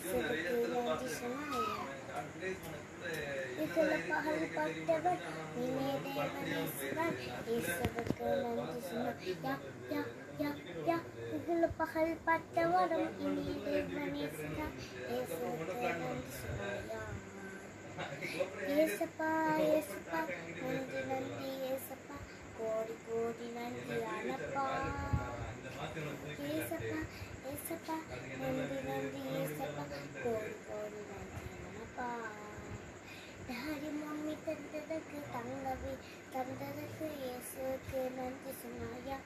இயேசுவுக்கு நன்றி சொன்னாயா. இதில் பகல்பட்டவர் நீனே தேவனேசுவன். இயேசுவுக்கு நன்றி சொன்னாயா. யா யா யா இதில் பகல்பட்டவரும் இனி தேவனேசுவன். இயேசுவுக்கு நன்றி சொன்னாயா. ஏசப்பா ஏசப்பா நன்றி நன்றி ஏசப்பா, கோடி கோடி நன்றி ஆனப்பா. ஏசப்பா ஏசப்பா நன்றி நன்றி ஏசப்பா, கோடி கோடி நன்றி ஆனப்பா. டாடி மம்மி தந்ததுக்கு தங்கவி தந்ததுக்கு இயேசுவுக்கு நன்றி சொன்னாயா.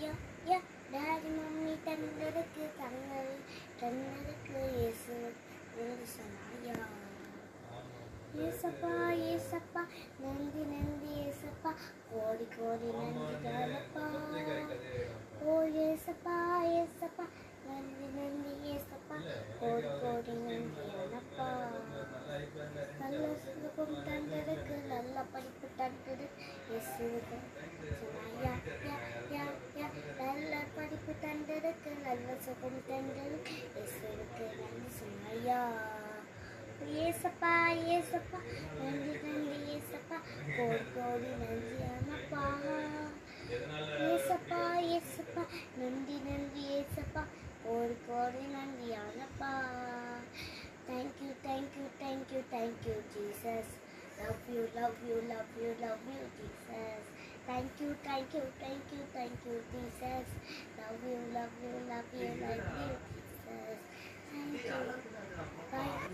யா யா டாடி மம்மி தந்ததுக்கு தங்கவி தந்ததுக்கு இயேசுவுக்கு நன்றி சொன்னாயா. ஏசப்பா ஏசப்பா நன்றி நன்றி ஏசப்பா, கோடி கோடி நன்றி தானப்பா. ஓ ஏசப்பா ஏசப்பா நன்றி நன்றி ஏசப்பா, கோடி கோடி நன்றி தானப்பா. நல்ல சுகம் தந்ததுக்கு நல்ல படிப்பு தந்தது இயேசுவுக்கு சொன்னாயா. யா யா யா நல்ல படிப்பு தந்ததுக்கு நல்ல சுகம் தந்தது இயேசுவுக்கு நன்றி சொன்னாயா. ஏசப்பா ஏசப்பா நன்றி நன்றி ஏசப்பா, கோடி கோடி நன்றி ஆனப்பா. ஏசப்பா ஏசப்பா நன்றி நன்றி ஏசப்பா, கோடி கோடி நன்றி ஆனப்பா. Thank you thank you thank you thank you Jesus. Love you love you love you love you Jesus. Thank you thank you thank you thank you Jesus. Love you love you love you love you Jesus. Thank you. Bye.